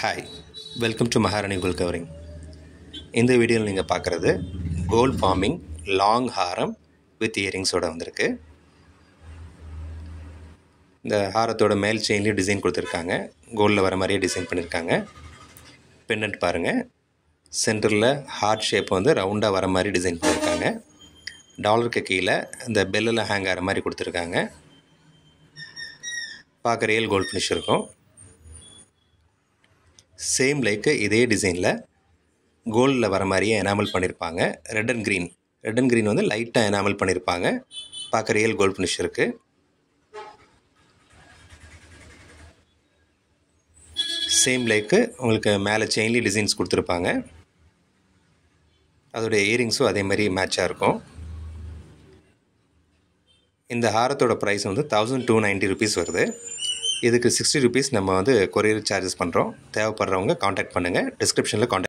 Hi, welcome to மகாராணி gold covering. இந்த வீடியோவில் நீங்கள் பார்க்குறது gold farming long Haram with இயரிங்ஸோடு வந்திருக்கு. இந்த ஹாரத்தோட மேல் செயின்லேயும் டிசைன் கொடுத்துருக்காங்க. கோல்டில் வர மாதிரியே டிசைன் பண்ணியிருக்காங்க. பெண்டன்ட் பாருங்கள், சென்டரில் ஹார்ட் ஷேப் ரவுண்டாக வர மாதிரி டிசைன் பண்ணியிருக்காங்க. டாலருக்கு கீழே இந்த பெல்லில் ஹேங் ஆகிற மாதிரி கொடுத்துருக்காங்க. பார்க்க ரியல் கோல்ட் ஃபினிஷ் இருக்கும். சேம் லைக்கு இதே டிசைனில் கோல்டில் வர மாதிரியே எனாமல் பண்ணியிருப்பாங்க. ரெட் அண்ட் க்ரீன் லைட்டாக எனாமல் பண்ணியிருப்பாங்க. பார்க்க ரியல் கோல்ட் ஃபினிஷ் இருக்குது. சேம் லைக்கு உங்களுக்கு மேலே செயின்லி டிசைன்ஸ் கொடுத்துருப்பாங்க. அதோடைய இயரிங்ஸும் அதே மாதிரி மேட்சாக இருக்கும். இந்த ஹாரத்தோட ப்ரைஸ் 1290 ருபீஸ் வருது. இதுக்கு 60 ருபீஸ் நம்ம கொரியர் சார்ஜஸ் பண்ணுறோம். தேவைப்படுறவங்க காண்டாக்ட் பண்ணுங்கள். டிஸ்கிரிப்ஷனில் காண்டாக்ட்